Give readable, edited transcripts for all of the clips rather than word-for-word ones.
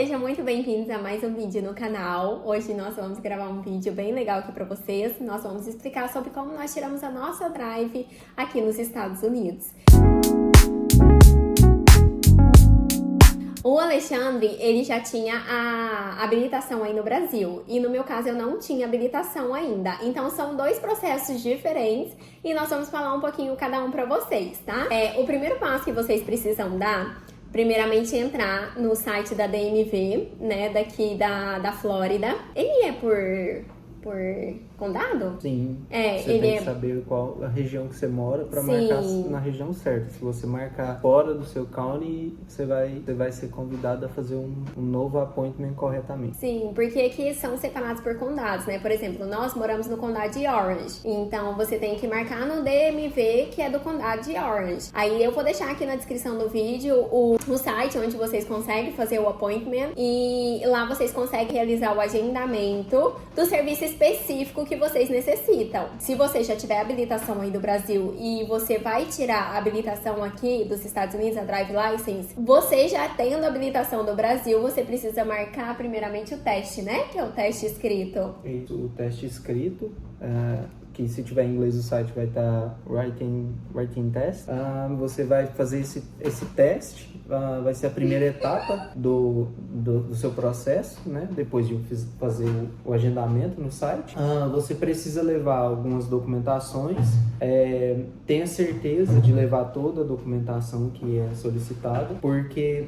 sejam muito bem-vindos a mais um vídeo no canal. Hoje nós vamos gravar um vídeo bem legal aqui para vocês. Nós vamos explicar sobre como nós tiramos a nossa drive aqui nos Estados Unidos. O Alexandre, ele já tinha a habilitação aí no Brasil e no meu caso eu não tinha habilitação ainda. Então são dois processos diferentes e nós vamos falar um pouquinho cada um para vocês, tá? O primeiro passo que vocês precisam dar, primeiramente entrar no site da DMV, né, daqui da Flórida. Ele é por condado? Sim, você tem que saber qual a região que você mora para marcar na região certa. Se você marcar fora do seu county, você vai ser convidado a fazer um novo appointment corretamente. Sim, porque aqui são separados por condados, né? Por exemplo, nós moramos no condado de Orange, então você tem que marcar no DMV, que é do condado de Orange. Aí eu vou deixar aqui na descrição do vídeo o site onde vocês conseguem fazer o appointment e lá vocês conseguem realizar o agendamento do serviço específico que vocês necessitam. Se você já tiver habilitação aí do Brasil e você vai tirar a habilitação aqui dos Estados Unidos, a Drive License, você já tendo a habilitação do Brasil, você precisa marcar primeiramente o teste, né? Que é o teste escrito. Isso, o teste escrito, que se tiver em inglês o site vai estar writing test. Você vai fazer esse teste, vai ser a primeira etapa do seu processo, né? Depois de fazer o agendamento no site. Você precisa levar algumas documentações, tenha certeza de levar toda a documentação que é solicitada, porque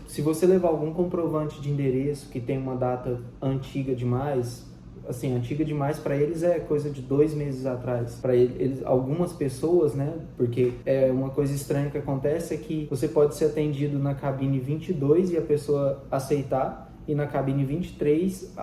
se você levar algum comprovante de endereço que tem uma data antiga demais, assim, antiga demais para eles é coisa de 2 meses atrás. Para eles, algumas pessoas, né? Porque uma coisa estranha que acontece é que você pode ser atendido na cabine 22 e a pessoa aceitar, e na cabine 23,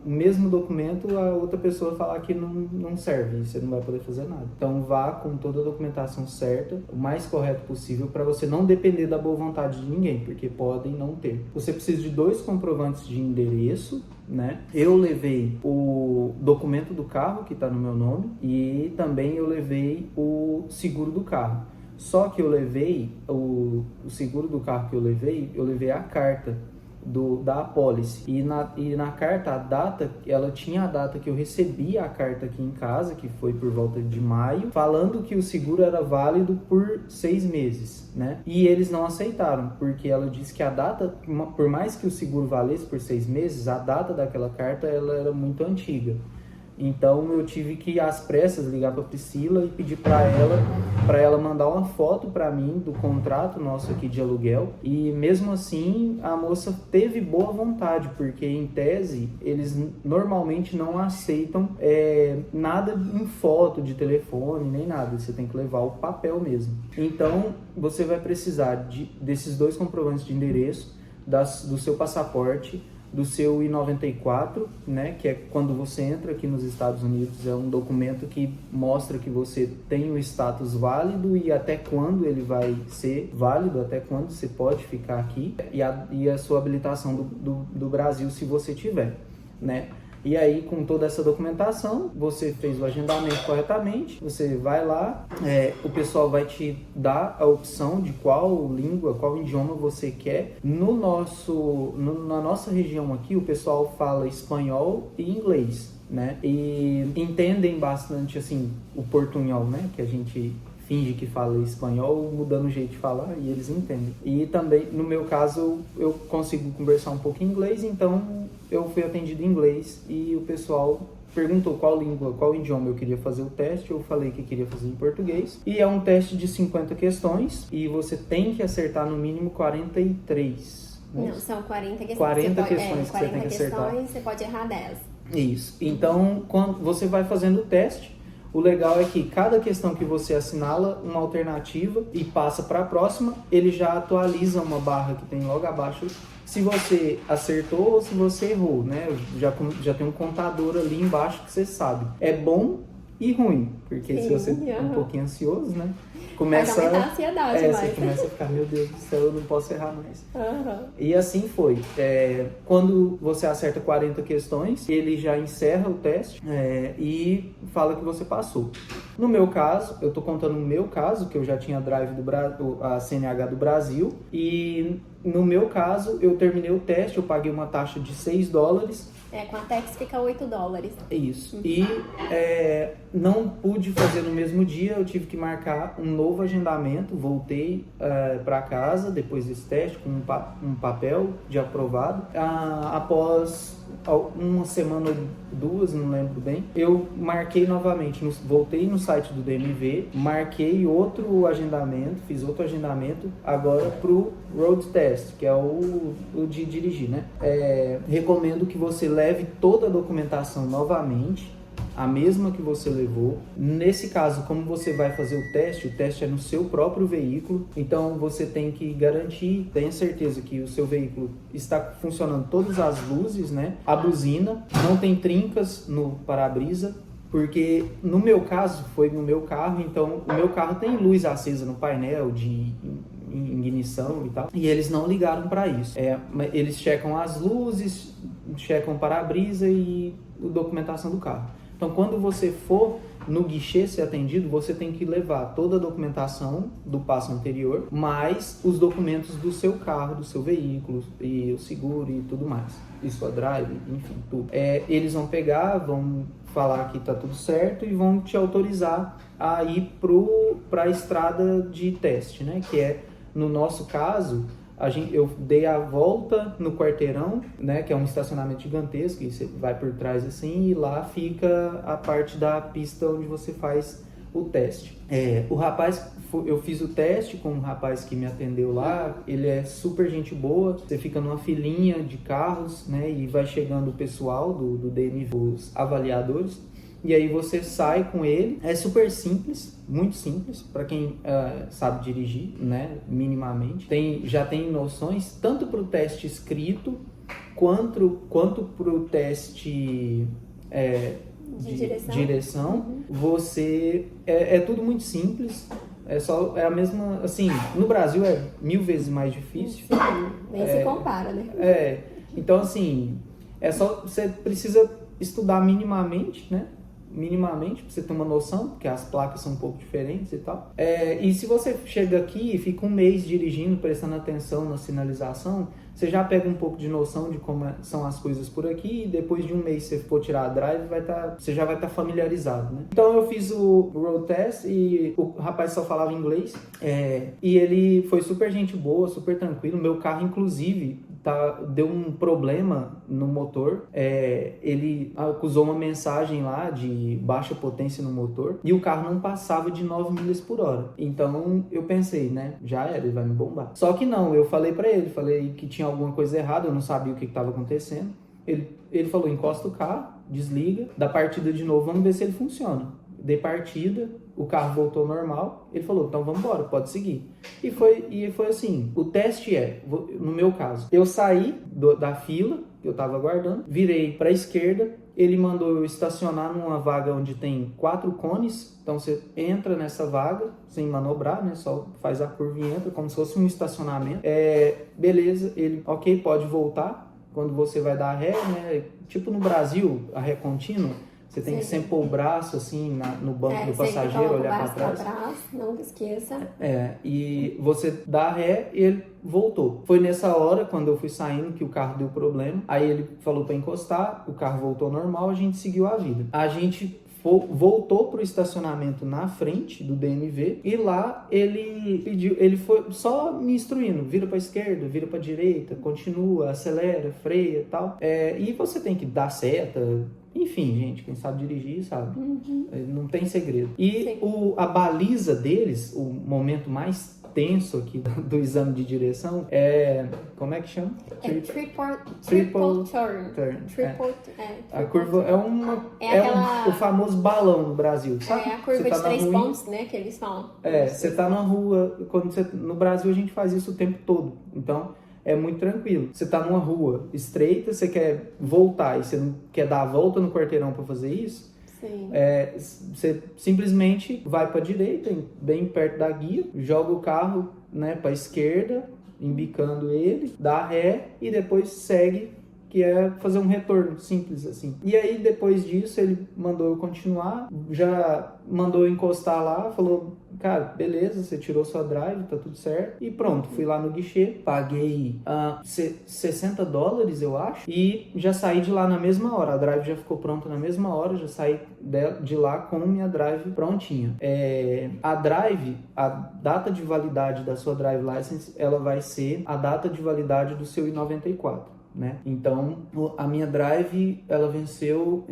o mesmo documento, a outra pessoa falar que não serve, e você não vai poder fazer nada. Então vá com toda a documentação certa, o mais correto possível, para você não depender da boa vontade de ninguém, porque podem não ter. Você precisa de 2 comprovantes de endereço, né? Eu levei o documento do carro, que está no meu nome, e também eu levei o seguro do carro. Só que eu levei, o seguro do carro que eu levei a carta da apólice, e na carta, a data, ela tinha a data que eu recebi a carta aqui em casa, que foi por volta de maio, falando que o seguro era válido por 6 meses, né? E eles não aceitaram, porque ela disse que a data, por mais que o seguro valesse por 6 meses, a data daquela carta, ela era muito antiga. Então eu tive que, às pressas, ligar para Priscila e pedir para ela mandar uma foto para mim do contrato nosso aqui de aluguel. E mesmo assim a moça teve boa vontade, porque em tese eles normalmente não aceitam nada em foto de telefone nem nada. Você tem que levar o papel mesmo. Então você vai precisar desses 2 comprovantes de endereço, do seu passaporte, do seu I-94, né, que é quando você entra aqui nos Estados Unidos, é um documento que mostra que você tem o status válido e até quando ele vai ser válido, até quando você pode ficar aqui, e a sua habilitação do Brasil, se você tiver, né. E aí, com toda essa documentação, você fez o agendamento corretamente, você vai lá, o pessoal vai te dar a opção de qual língua, qual idioma você quer. Na nossa região aqui, o pessoal fala espanhol e inglês, né? E entendem bastante, assim, o portunhol, né? Que a gente finge que fala espanhol, mudando o jeito de falar, e eles entendem. E também, no meu caso, eu consigo conversar um pouco em inglês, então eu fui atendido em inglês e o pessoal perguntou qual língua, qual idioma eu queria fazer o teste. Eu falei que queria fazer em português. E é um teste de 50 questões e você tem que acertar no mínimo 43. Não, são 40 questões. 40 questões que você tem que acertar. Você pode errar 10. Isso. Então, quando você vai fazendo o teste, o legal é que cada questão que você assinala uma alternativa e passa para a próxima, ele já atualiza uma barra que tem logo abaixo se você acertou ou se você errou, né? Já tem um contador ali embaixo que você sabe. É bom e ruim, porque se você é um pouquinho ansioso, né? Começa a ansiedade, você começa a ficar, meu Deus do céu, eu não posso errar mais. Uhum. E assim foi. Quando você acerta 40 questões, ele já encerra o teste e fala que você passou. No meu caso, eu tô contando o meu caso, que eu já tinha a CNH do Brasil, e no meu caso, eu terminei o teste, eu paguei uma taxa de $6. Com a Tex fica $8. Isso. E não pude fazer no mesmo dia, eu tive que marcar um novo agendamento. Voltei para casa depois desse teste com um papel de aprovado. Após uma semana ou duas, não lembro bem, eu marquei novamente, voltei no site do DMV, marquei outro agendamento, fiz outro agendamento agora pro Road Test, que é o de dirigir, né? Recomendo que você leve toda a documentação novamente, a mesma que você levou. Nesse caso, como você vai fazer o teste é no seu próprio veículo, então você tem que garantir, tenha certeza que o seu veículo está funcionando todas as luzes, né? A buzina, não tem trincas no para-brisa, porque no meu caso, foi no meu carro, então o meu carro tem luz acesa no painel de ignição e tal, e eles não ligaram para isso. Eles checam as luzes, checam o para-brisa e a documentação do carro. Então, quando você for no guichê ser atendido, você tem que levar toda a documentação do passo anterior, mais os documentos do seu carro, do seu veículo, e o seguro e tudo mais. E sua drive, enfim, tudo. Eles vão pegar, vão falar que tá tudo certo e vão te autorizar a ir para a estrada de teste, né? Que é, no nosso caso, eu dei a volta no quarteirão, né, que é um estacionamento gigantesco, e você vai por trás assim, e lá fica a parte da pista onde você faz o teste. Eu fiz o teste com um rapaz que me atendeu lá, ele é super gente boa, você fica numa filinha de carros, né, e vai chegando o pessoal do DMV, os avaliadores, e aí você sai com ele. É super simples, muito simples, para quem sabe dirigir, né, minimamente. Já tem noções, tanto para o teste escrito, quanto para o teste de direção. Você é tudo muito simples. É a mesma, assim, no Brasil é 1000 vezes mais difícil. Sim, nem se compara, né? Então, assim, você precisa estudar minimamente, né? Minimamente, pra você ter uma noção, porque as placas são um pouco diferentes e tal. E se você chega aqui e fica um mês dirigindo, prestando atenção na sinalização, você já pega um pouco de noção de como são as coisas por aqui, e depois de um mês, se você for tirar a drive, você já vai estar familiarizado, né? Então eu fiz o road test e o rapaz só falava inglês, e ele foi super gente boa, super tranquilo. Meu carro, inclusive, deu um problema no motor. Ele acusou uma mensagem lá de baixa potência no motor e o carro não passava de 9 milhas por hora. Então eu pensei, né, já era, ele vai me bombar. Só que não, eu falei pra ele, falei que tinha alguma coisa errada, eu não sabia o que estava acontecendo. Ele falou, encosta o carro, desliga, dá partida de novo, vamos ver se ele funciona. Dei partida, o carro voltou ao normal, ele falou, então vamos embora, pode seguir. E foi assim, o teste no meu caso, eu saí da fila que eu tava aguardando, virei para a esquerda, ele mandou eu estacionar numa vaga onde tem 4 cones, então você entra nessa vaga sem manobrar, né, só faz a curva e entra, como se fosse um estacionamento. Beleza, ele, ok, pode voltar, quando você vai dar ré, né, tipo no Brasil, a ré contínua, você tem que sempre pôr o braço assim no banco do passageiro, olhar para trás. Não esqueça. E você dá ré e ele voltou. Foi nessa hora, quando eu fui saindo, que o carro deu problema. Aí ele falou para encostar, o carro voltou ao normal, a gente seguiu a vida. A gente voltou pro estacionamento na frente do DMV e lá ele foi só me instruindo, vira para esquerda, vira para direita, continua, acelera, freia e tal. E você tem que dar seta. Enfim, gente, quem sabe dirigir sabe. Não tem segredo. E a baliza deles, o momento mais tenso aqui do exame de direção como é que chama? Triple turn. A curva o famoso balão no Brasil, sabe? A curva de 3 pontos, né, que eles falam. Você tá na rua, no Brasil a gente faz isso o tempo todo, então é muito tranquilo. Você tá numa rua estreita, você quer voltar e você não quer dar a volta no quarteirão para fazer isso, você simplesmente vai para a direita, bem perto da guia, joga o carro, né, para a esquerda, embicando ele, dá ré e depois segue que é fazer um retorno simples assim. E aí depois disso ele mandou eu continuar, já mandou eu encostar lá, falou, cara, beleza, você tirou sua drive, tá tudo certo. E pronto, fui lá no guichê, paguei $60, eu acho, e já saí de lá na mesma hora. A drive já ficou pronta na mesma hora, já saí de lá com minha drive prontinha. A drive, a data de validade da sua drive license, ela vai ser a data de validade do seu I-94. Né? Então, a minha drive, ela venceu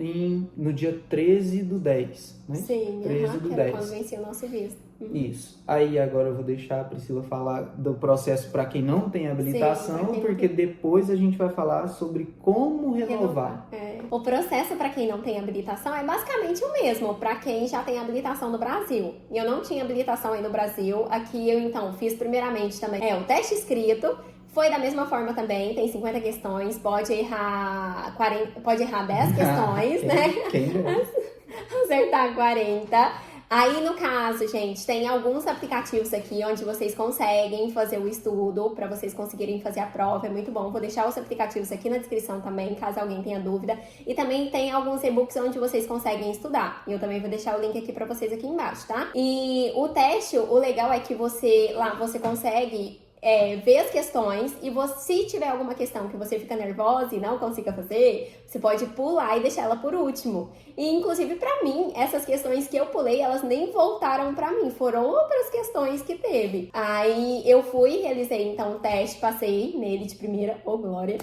no dia 13/10, né? Sim, 13/10. Quando venceu o nosso visto. Isso. Aí agora eu vou deixar a Priscila falar do processo para quem não tem habilitação, Sim, porque depois a gente vai falar sobre como renovar. O processo para quem não tem habilitação é basicamente o mesmo para quem já tem habilitação no Brasil. Eu não tinha habilitação aí no Brasil. Aqui eu então fiz primeiramente também o teste escrito. Foi da mesma forma também, tem 50 questões, pode errar 10 questões, né? Quem Acertar 40. Aí, no caso, gente, tem alguns aplicativos aqui onde vocês conseguem fazer o estudo para vocês conseguirem fazer a prova, é muito bom. Vou deixar os aplicativos aqui na descrição também, caso alguém tenha dúvida. E também tem alguns e-books onde vocês conseguem estudar. E eu também vou deixar o link aqui para vocês aqui embaixo, tá? E o teste, o legal é que você consegue ver as questões e se tiver alguma questão que você fica nervosa e não consiga fazer, você pode pular e deixar ela por último. E inclusive pra mim, essas questões que eu pulei, elas nem voltaram pra mim, foram outras questões que teve. Aí eu realizei então o teste, passei nele de primeira, glória.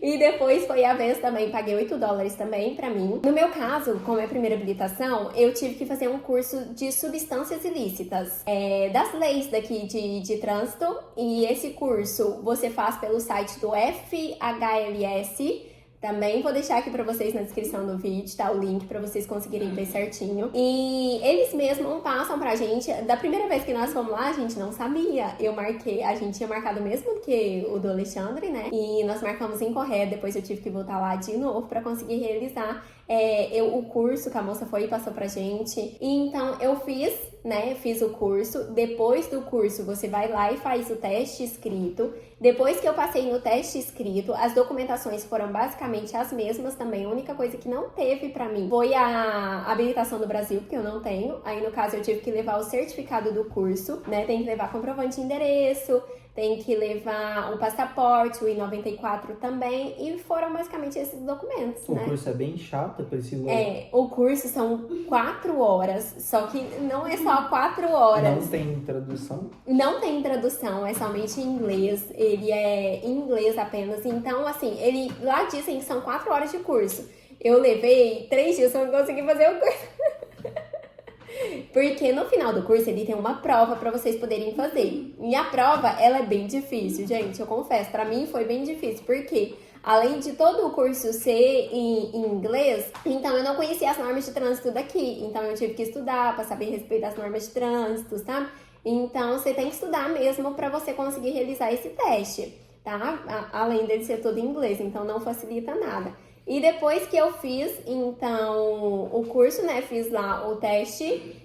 E depois foi a vez também, paguei $8 também pra mim. No meu caso, como é a primeira habilitação, eu tive que fazer um curso de substâncias ilícitas, das leis daqui de trânsito. E esse curso você faz pelo site do FHLS. Também vou deixar aqui pra vocês na descrição do vídeo, tá? O link pra vocês conseguirem ver certinho. E eles mesmos passam pra gente. Da primeira vez que nós fomos lá, a gente não sabia. A gente tinha marcado mesmo que o do Alexandre, né? E nós marcamos incorreto. Depois eu tive que voltar lá de novo pra conseguir realizar o curso que a moça foi e passou pra gente. E então eu fiz o curso. Depois do curso, você vai lá e faz o teste escrito. Depois que eu passei no teste escrito, as documentações foram basicamente as mesmas também. A única coisa que não teve pra mim foi a habilitação do Brasil, porque eu não tenho. Aí, no caso, eu tive que levar o certificado do curso, né? Tem que levar comprovante de endereço, tem que levar o passaporte, o I-94 também. E foram basicamente esses documentos, né? O curso é bem chato, Priscila. O curso são 4 horas, só que não é só 4 horas. Não tem tradução? Não tem tradução, é somente em inglês. Ele é em inglês apenas. Então, assim, lá dizem que são 4 horas de curso. Eu levei 3 dias pra não conseguir fazer o curso. Porque no final do curso ele tem uma prova pra vocês poderem fazer. E a prova, ela é bem difícil, gente, eu confesso. Pra mim foi bem difícil, porque além de todo o curso ser em inglês, então eu não conhecia as normas de trânsito daqui. Então eu tive que estudar pra saber respeitar as normas de trânsito, tá? Então você tem que estudar mesmo pra você conseguir realizar esse teste, tá? Além dele ser todo em inglês, então não facilita nada. E depois que eu fiz, então, o curso, né, fiz lá o teste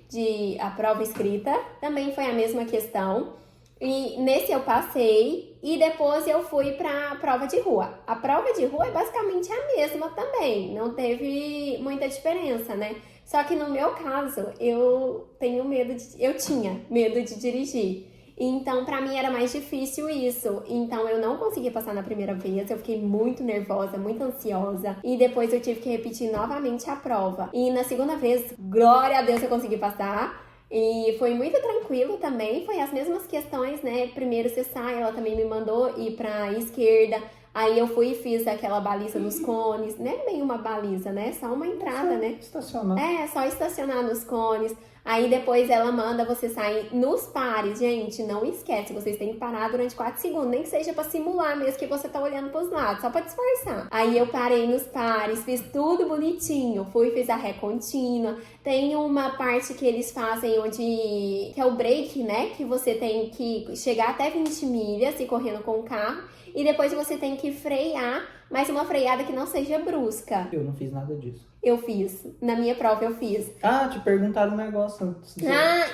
a prova escrita, também foi a mesma questão. E nesse eu passei e depois eu fui pra prova de rua. A prova de rua é basicamente a mesma também, não teve muita diferença, né? Só que no meu caso, eu tinha medo de dirigir. Então, pra mim era mais difícil isso. Então, eu não consegui passar na primeira vez. Eu fiquei muito nervosa, muito ansiosa. E depois eu tive que repetir novamente a prova. E na segunda vez, glória a Deus, eu consegui passar. E foi muito tranquilo também. Foi as mesmas questões, né? Primeiro você sai, ela também me mandou ir pra esquerda. Aí eu fui e fiz aquela baliza nos cones. Não é bem uma baliza, né? Só uma entrada, né? Estacionar. Só estacionar nos cones. Aí depois ela manda você sair nos pares. Gente, não esquece, vocês têm que parar durante 4 segundos. Nem que seja pra simular mesmo que você tá olhando pros lados, só pra disfarçar. Aí eu parei nos pares, fiz tudo bonitinho. Fiz a ré contínua. Tem uma parte que eles fazem que é o break, né? Que você tem que chegar até 20 milhas e correndo com o carro. E depois você tem que frear, mas uma freada que não seja brusca. Eu não fiz nada disso. Eu fiz. Na minha prova eu fiz. Te perguntaram um negócio antes.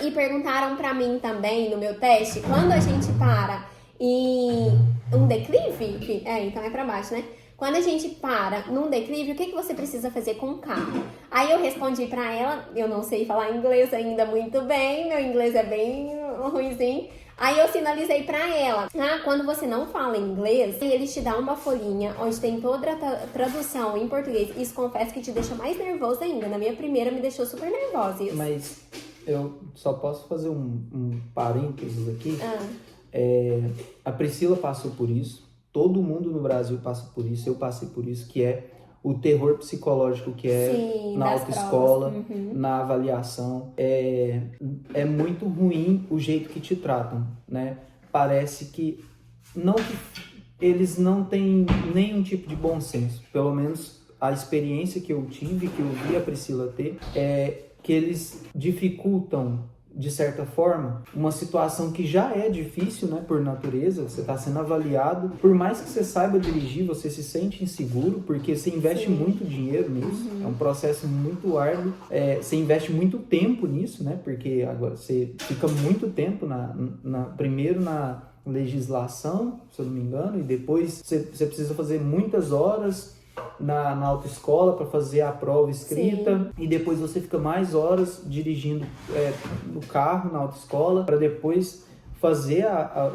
E perguntaram pra mim também, no meu teste, quando a gente para em um declive, então é pra baixo, né? Quando a gente para num declive, o que você precisa fazer com o carro? Aí eu respondi pra ela, eu não sei falar inglês ainda muito bem, meu inglês é bem ruimzinho. Aí eu sinalizei pra ela, quando você não fala inglês, eles te dão uma folhinha onde tem toda a tradução em português. Isso, confesso que te deixa mais nervoso ainda. Na minha primeira me deixou super nervosa isso. Mas eu só posso fazer um parênteses aqui. A Priscila passou por isso, todo mundo no Brasil passa por isso, eu passei por isso, que é o terror psicológico que é Sim, na das autoescola, provas. na avaliação. É muito ruim o jeito que te tratam, né? Parece que eles não têm nenhum tipo de bom senso. Pelo menos a experiência que eu tive, que eu vi a Priscila ter, é que eles dificultam, de certa forma, uma situação que já é difícil, né, por natureza. Você está sendo avaliado, por mais que você saiba dirigir, você se sente inseguro, porque você investe muito dinheiro nisso, é um processo muito árduo, você investe muito tempo nisso, né, porque agora você fica muito tempo, primeiro na legislação, se eu não me engano, e depois você precisa fazer muitas horas na autoescola para fazer a prova escrita. Sim. E depois você fica mais horas dirigindo no carro na autoescola para depois fazer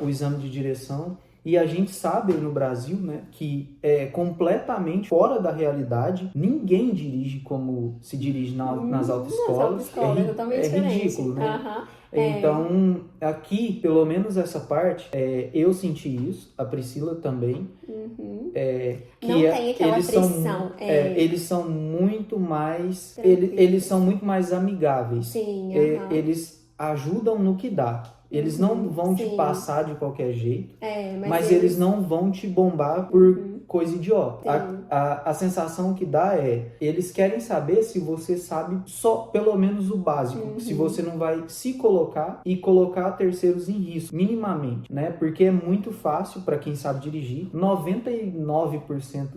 o exame de direção. E a gente sabe no Brasil, né, que é completamente fora da realidade. Ninguém dirige como se dirige nas autoescolas. É totalmente ridículo, né? Então, aqui, pelo menos essa parte, eu senti isso, a Priscila também. Que não tem aquela pressão. Eles são muito mais... Eles são muito mais amigáveis. Sim, eles ajudam no que dá. Eles não vão te passar de qualquer jeito, mas eles não vão te bombar por coisa idiota. A sensação que dá eles querem saber se você sabe só pelo menos o básico, se você não vai se colocar e colocar terceiros em risco, minimamente, né? Porque é muito fácil para quem sabe dirigir. 99%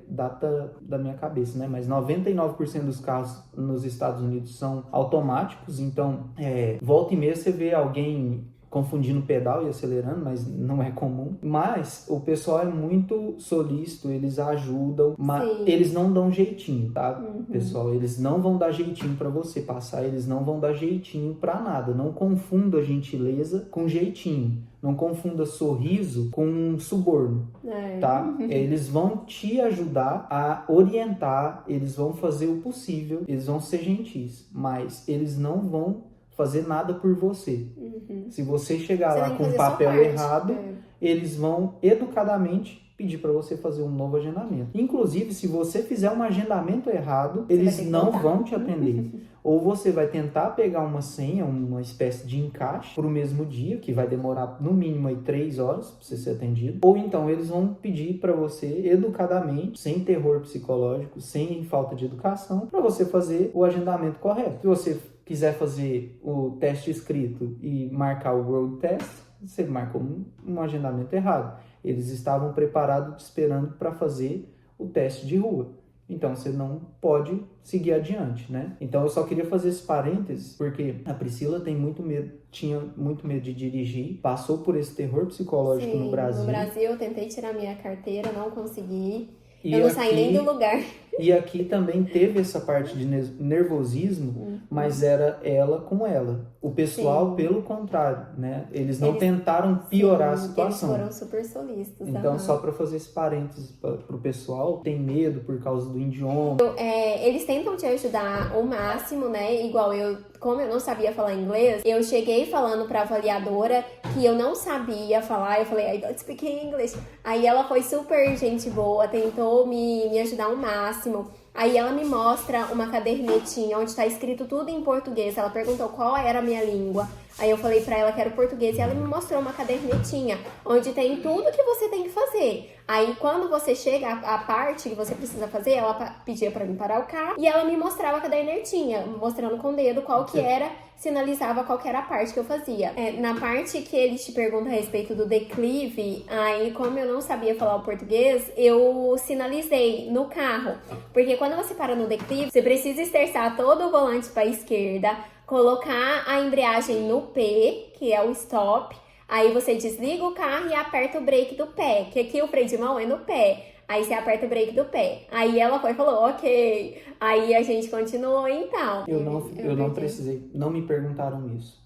data da minha cabeça, né? Mas 99% dos carros nos Estados Unidos são automáticos, então volta e meia você vê alguém confundindo pedal e acelerando, mas não é comum. Mas o pessoal é muito solícito, eles ajudam, mas eles não dão jeitinho, tá, pessoal? Eles não vão dar jeitinho pra você passar, eles não vão dar jeitinho pra nada. Não confunda gentileza com jeitinho. Não confunda sorriso com suborno, tá? Eles vão te ajudar a orientar, eles vão fazer o possível, eles vão ser gentis, mas eles não vão fazer nada por você. Se você chegar lá com o papel errado, eles vão educadamente pedir para você fazer um novo agendamento. Inclusive, se você fizer um agendamento errado, eles não vão te atender. Ou você vai tentar pegar uma senha, uma espécie de encaixe para o mesmo dia, que vai demorar no mínimo aí 3 horas para você ser atendido. Ou então eles vão pedir para você educadamente, sem terror psicológico, sem falta de educação, para você fazer o agendamento correto. Se você quiser fazer o teste escrito e marcar o road test, você marcou um agendamento errado. Eles estavam preparados esperando para fazer o teste de rua. Então você não pode seguir adiante, né? Então eu só queria fazer esse parênteses, porque a Priscila tinha muito medo de dirigir, passou por esse terror psicológico no Brasil. No Brasil eu tentei tirar minha carteira, não consegui. Eu não saí nem do lugar. E aqui também teve essa parte de nervosismo, mas era ela com ela. O pessoal, pelo contrário, né? Eles tentaram piorar a situação. Eles foram super solícitos. Então, só para fazer esse parênteses pro pessoal, tem medo por causa do idioma. Eles tentam te ajudar ao máximo, né? Igual como eu não sabia falar inglês, eu cheguei falando pra avaliadora que eu não sabia falar. Eu falei, I don't speak English. Aí ela foi super gente boa, tentou me ajudar ao máximo. Aí ela me mostra uma cadernetinha onde tá escrito tudo em português. Ela perguntou qual era a minha língua. Aí eu falei pra ela que era o português e ela me mostrou uma cadernetinha onde tem tudo que você tem que fazer. Aí quando você chega à parte que você precisa fazer, ela pedia pra mim parar o carro e ela me mostrava a cadernetinha, mostrando com o dedo qual que era, sinalizava qual que era a parte que eu fazia. Na parte que eles te perguntam a respeito do declive, aí como eu não sabia falar o português, eu sinalizei no carro. Porque quando você para no declive, você precisa esterçar todo o volante pra esquerda, colocar a embreagem no P, que é o stop. Aí você desliga o carro e aperta o brake do pé, que aqui o freio de mão é no pé. Aí você aperta o break do pé. Aí ela foi e falou, ok. Aí a gente continuou, então. Eu não precisei, não me perguntaram isso.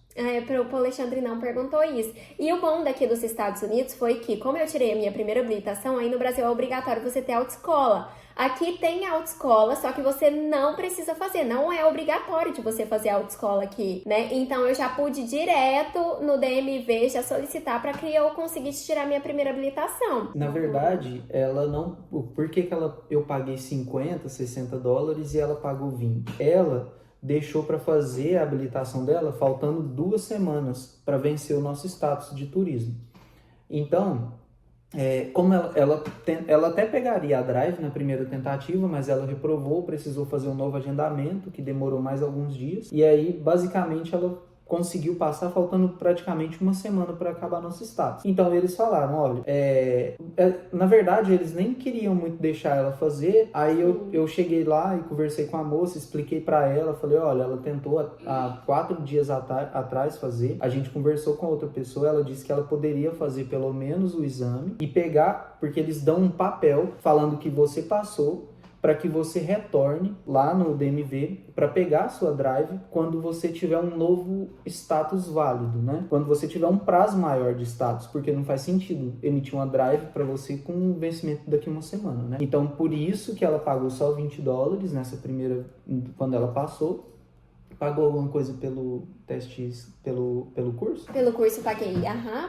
Pro Alexandre não perguntou isso. E o bom daqui dos Estados Unidos foi que, como eu tirei a minha primeira habilitação, aí no Brasil é obrigatório você ter autoescola. Aqui tem autoescola, só que você não precisa fazer, não é obrigatório de você fazer autoescola aqui, né? Então eu já pude ir direto no DMV já solicitar para que eu conseguisse tirar minha primeira habilitação. Na verdade, ela não... Por que eu paguei 50, 60 dólares e ela pagou 20? Ela deixou para fazer a habilitação dela faltando 2 semanas para vencer o nosso status de turismo. Então, como ela até pegaria a Drive na primeira tentativa, mas ela reprovou, precisou fazer um novo agendamento, que demorou mais alguns dias. E aí, basicamente, ela conseguiu passar faltando praticamente 1 semana para acabar nosso status. Então eles falaram, olha, na verdade eles nem queriam muito deixar ela fazer. Aí eu cheguei lá e conversei com a moça, expliquei para ela, falei, olha, ela tentou há 4 dias atrás fazer. A gente conversou com outra pessoa, ela disse que ela poderia fazer pelo menos o exame e pegar, porque eles dão um papel falando que você passou, para que você retorne lá no DMV para pegar a sua drive quando você tiver um novo status válido, né? Quando você tiver um prazo maior de status, porque não faz sentido emitir uma drive para você com um vencimento daqui a 1 semana, né? Então, por isso que ela pagou só 20 dólares nessa primeira, quando ela passou. Pagou alguma coisa pelo teste, pelo curso? Pelo curso paguei,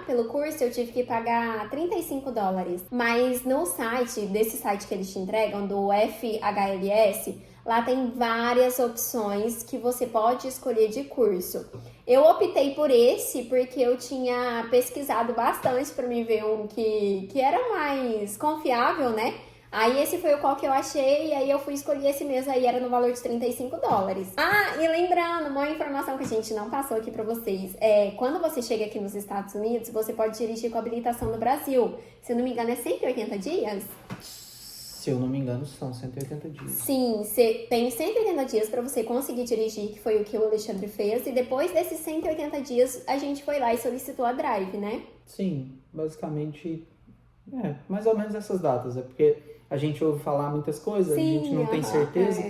pelo curso eu tive que pagar 35 dólares. Mas no site, desse site que eles te entregam, do FHLS, lá tem várias opções que você pode escolher de curso. Eu optei por esse porque eu tinha pesquisado bastante para me ver um que era mais confiável, né? Aí esse foi o qual que eu achei, e aí eu fui escolher esse mesmo, aí era no valor de 35 dólares. E lembrando, uma informação que a gente não passou aqui pra vocês, quando você chega aqui nos Estados Unidos, você pode dirigir com habilitação no Brasil. Se eu não me engano, é 180 dias? Se eu não me engano, são 180 dias. Sim, você tem 180 dias pra você conseguir dirigir, que foi o que o Alexandre fez, e depois desses 180 dias, a gente foi lá e solicitou a drive, né? Sim, basicamente, mais ou menos essas datas, porque a gente ouve falar muitas coisas, Sim, a gente não tem certeza.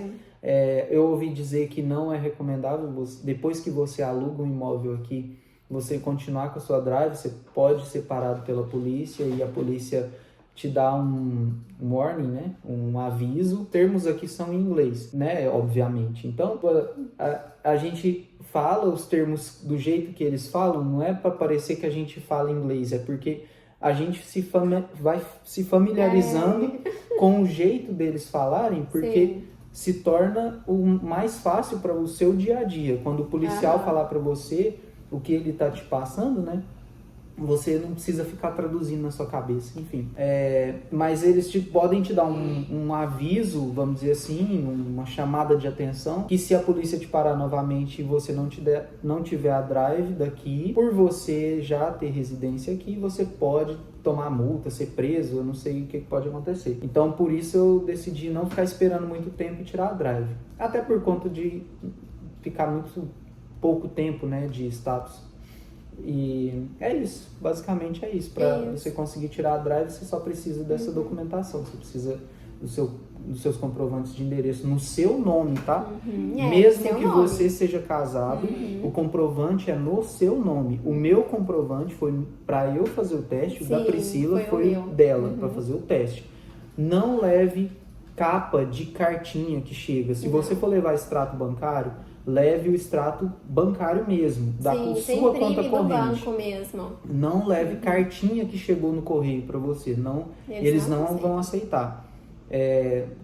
Eu ouvi dizer que não é recomendável, depois que você aluga um imóvel aqui, você continuar com a sua drive, você pode ser parado pela polícia e a polícia te dá um warning, né? Um aviso. Termos aqui são em inglês, né? Obviamente. Então, a gente fala os termos do jeito que eles falam, não é para parecer que a gente fala inglês, é porque a gente vai se familiarizando com o jeito deles falarem, porque Sim. se torna o mais fácil para o seu dia a dia. Quando o policial falar para você o que ele tá te passando, né? Você não precisa ficar traduzindo na sua cabeça, enfim. Mas eles podem te dar um aviso, vamos dizer assim, uma chamada de atenção, que se a polícia te parar novamente e você não tiver a drive daqui, por você já ter residência aqui, você pode tomar multa, ser preso, eu não sei o que pode acontecer. Então, por isso eu decidi não ficar esperando muito tempo e tirar a drive. Até por conta de ficar muito pouco tempo, né, de status. E é isso, basicamente é isso. Para você conseguir tirar a drive, você só precisa dessa documentação. Você precisa dos seus comprovantes de endereço no seu nome, tá? Mesmo que você seja casado, o comprovante é no seu nome. O meu comprovante foi para eu fazer o teste, o da Priscila foi dela para fazer o teste. Não leve capa de cartinha que chega. Se você for levar extrato bancário, leve o extrato bancário mesmo, da sua conta corrente. Banco mesmo. Não leve cartinha que chegou no correio para você. Eles não vão aceitar.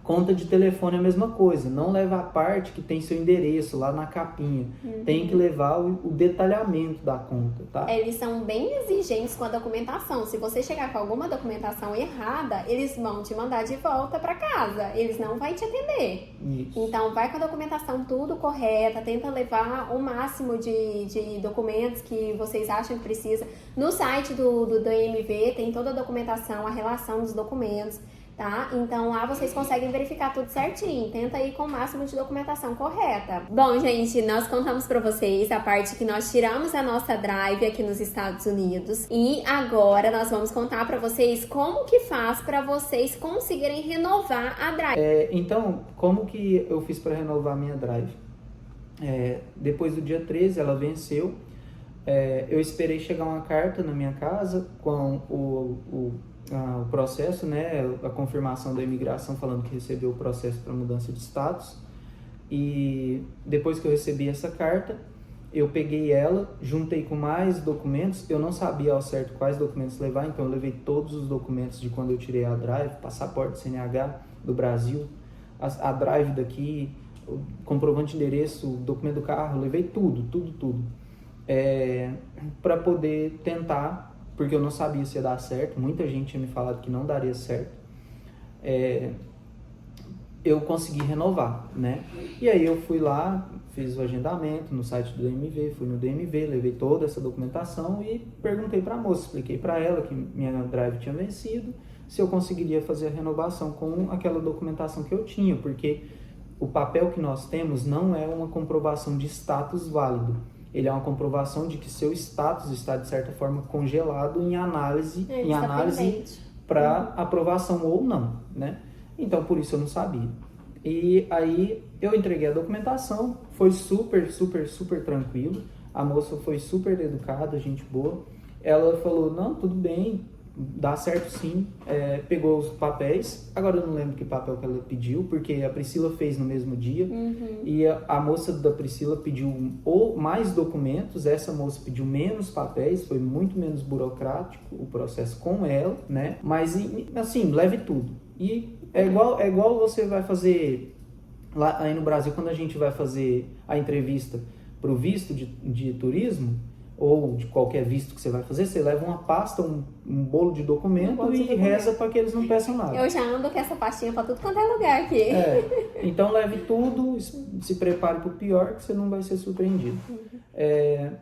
Conta de telefone é a mesma coisa. Não leva a parte que tem seu endereço lá na capinha. Tem que levar o detalhamento da conta, tá? Eles são bem exigentes com a documentação. Se você chegar com alguma documentação errada, eles vão te mandar de volta para casa. Eles não vão te atender. Isso. Então, vai com a documentação tudo correta. Tenta levar o máximo de documentos que vocês acham que precisa. No site do DMV tem toda a documentação, a relação dos documentos. tá? Então lá vocês conseguem verificar tudo certinho. Tenta ir com o máximo de documentação correta. Bom, gente, nós contamos pra vocês a parte que nós tiramos a nossa drive aqui nos Estados Unidos e agora nós vamos contar pra vocês como que faz pra vocês conseguirem renovar a drive. Então, como que eu fiz para renovar a minha drive? Depois do dia 13, ela venceu. Eu esperei chegar uma carta na minha casa com o processo, né, a confirmação da imigração falando que recebeu o processo para mudança de status. E depois que eu recebi essa carta, eu peguei ela, juntei com mais documentos. Eu não sabia ao certo quais documentos levar, então eu levei todos os documentos de quando eu tirei a drive, passaporte, CNH do Brasil, a drive daqui, o comprovante de endereço, o documento do carro, eu levei tudo. Para poder tentar, porque eu não sabia se ia dar certo, muita gente tinha me falado que não daria certo, eu consegui renovar, né? E aí eu fui lá, fiz o agendamento no site do DMV, fui no DMV, levei toda essa documentação e perguntei para a moça, expliquei para ela que minha drive tinha vencido, se eu conseguiria fazer a renovação com aquela documentação que eu tinha, porque o papel que nós temos não é uma comprovação de status válido. Ele é uma comprovação de que seu status está, de certa forma, congelado em análise para aprovação ou não, né? Então, por isso eu não sabia. E aí, eu entreguei a documentação, foi super tranquilo. A moça foi super educada, gente boa. Ela falou, não, tudo bem, dá certo sim. Pegou os papéis, agora eu não lembro que papel que ela pediu, porque a Priscila fez no mesmo dia. E a moça da Priscila pediu mais documentos, essa moça pediu menos papéis, foi muito menos burocrático o processo com ela, né? Mas, assim, leve tudo. E é igual você vai fazer lá aí no Brasil, quando a gente vai fazer a entrevista para o visto de turismo, ou de qualquer visto que você vai fazer, você leva uma pasta, um bolo de documento e reza para que eles não peçam nada. Eu já ando com essa pastinha para tudo quanto é lugar aqui. Então leve tudo, se prepare para o pior, que você não vai ser surpreendido.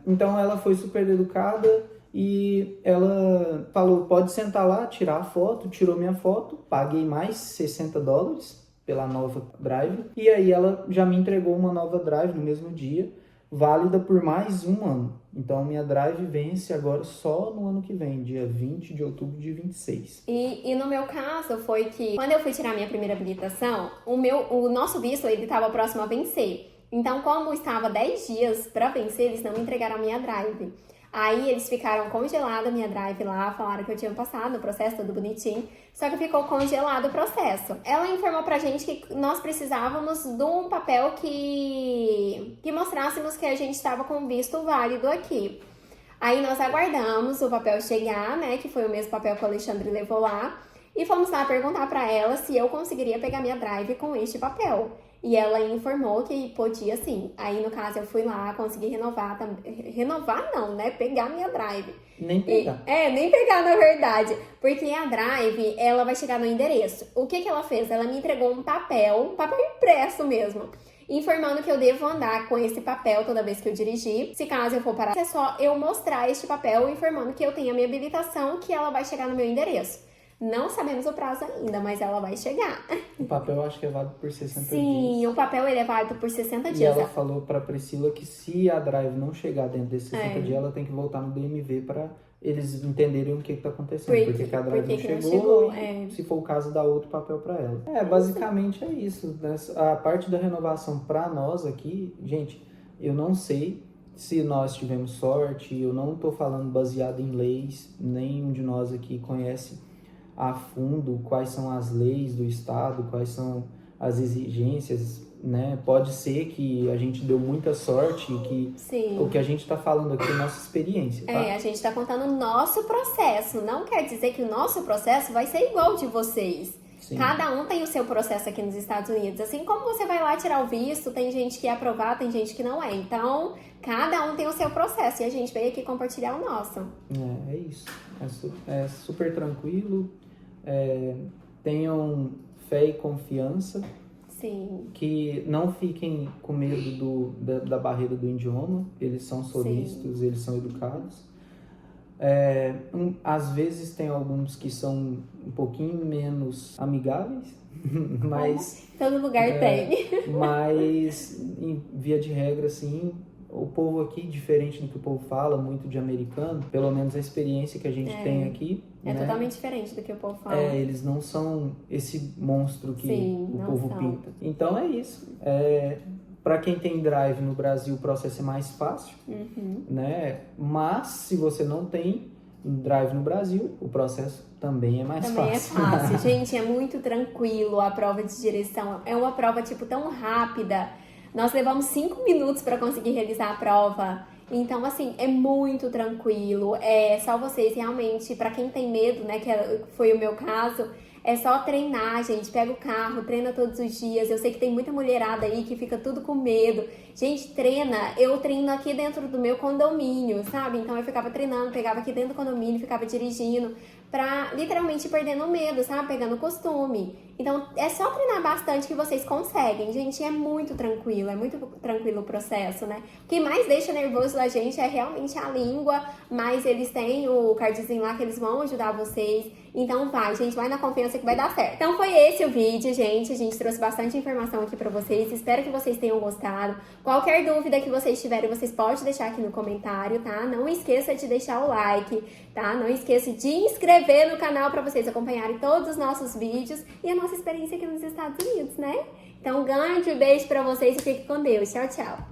Então ela foi super educada e ela falou, pode sentar lá, tirar a foto, tirou minha foto, paguei mais $60 pela nova drive, e aí ela já me entregou uma nova drive no mesmo dia, válida por mais um ano. Então, minha drive vence agora só no ano que vem, dia 20 de outubro de 26. E no meu caso, foi que quando eu fui tirar minha primeira habilitação, o nosso visto, ele estava próximo a vencer. Então, como estava 10 dias para vencer, eles não me entregaram a minha drive. Aí eles ficaram congelada a minha drive lá, falaram que eu tinha passado no processo, tudo bonitinho, só que ficou congelado o processo. Ela informou pra gente que nós precisávamos de um papel que mostrássemos que a gente estava com visto válido aqui. Aí nós aguardamos o papel chegar, né, que foi o mesmo papel que o Alexandre levou lá, e fomos lá perguntar pra ela se eu conseguiria pegar minha drive com este papel. E ela informou que podia sim. Aí, no caso, eu fui lá, consegui renovar. Renovar não, né? Pegar minha drive. Nem pegar. Nem pegar, na verdade. Porque a drive, ela vai chegar no endereço. O que ela fez? Ela me entregou um papel impresso mesmo, informando que eu devo andar com esse papel toda vez que eu dirigir. Se caso eu for parar, é só eu mostrar este papel informando que eu tenho a minha habilitação, que ela vai chegar no meu endereço. Não sabemos o prazo ainda, mas ela vai chegar. O papel eu acho que é válido por 60 dias. Sim, o papel ele é válido por 60 dias. E ela falou pra Priscila que se a drive não chegar dentro desses 60 dias, ela tem que voltar no DMV para eles entenderem o que tá acontecendo. Porque a drive não chegou e se for o caso, dá outro papel pra ela. Basicamente é isso. A parte da renovação pra nós aqui, gente, eu não sei se nós tivemos sorte, eu não tô falando baseado em leis, nenhum de nós aqui conhece a fundo quais são as leis do estado, quais são as exigências, né? Pode ser que a gente deu muita sorte e que o que a gente está falando aqui é nossa experiência, tá? A gente está contando o nosso processo, não quer dizer que o nosso processo vai ser igual ao de vocês. Sim. Cada um tem o seu processo aqui nos Estados Unidos. Assim como você vai lá tirar o visto, tem gente que é aprovado, tem gente que não é. Então, cada um tem o seu processo e a gente veio aqui compartilhar o nosso. É isso. É super tranquilo. Tenham fé e confiança. Sim. Que não fiquem com medo da barreira do idioma. Eles são solícitos, eles são educados. Às vezes tem alguns que são um pouquinho menos amigáveis, mas... Todo lugar tem. Mas, em via de regra, assim, o povo aqui, diferente do que o povo fala, muito de americano, pelo menos a experiência que a gente tem aqui... É né? totalmente diferente do que o povo fala. Eles não são esse monstro que o povo são. pinta. Então é isso. Para quem tem Drive no Brasil, o processo é mais fácil, né? Mas se você não tem Drive no Brasil, o processo também é mais fácil. Também é fácil. Gente, é muito tranquilo a prova de direção. É uma prova, tipo, tão rápida. Nós levamos 5 minutos para conseguir realizar a prova. Então, assim, é muito tranquilo. É só vocês realmente, pra quem tem medo, né, que foi o meu caso, é só treinar, gente. Pega o carro, treina todos os dias. Eu sei que tem muita mulherada aí que fica tudo com medo. Gente, treina. Eu treino aqui dentro do meu condomínio, sabe? Então eu ficava treinando, pegava aqui dentro do condomínio, ficava dirigindo pra literalmente perdendo o medo, sabe? Pegando o costume. Então é só treinar bastante que vocês conseguem, gente. É muito tranquilo o processo, né? O que mais deixa nervoso da gente é realmente a língua, mas eles têm o cardzinho lá que eles vão ajudar vocês. Então vai, gente, vai na confiança que vai dar certo. Então foi esse o vídeo, gente. A gente trouxe bastante informação aqui pra vocês. Espero que vocês tenham gostado. Qualquer dúvida que vocês tiverem, vocês podem deixar aqui no comentário, tá? Não esqueça de deixar o like, tá? Não esqueça de inscrever no canal pra vocês acompanharem todos os nossos vídeos e a nossa experiência aqui nos Estados Unidos, né? Então, um grande beijo pra vocês e fique com Deus. Tchau, tchau!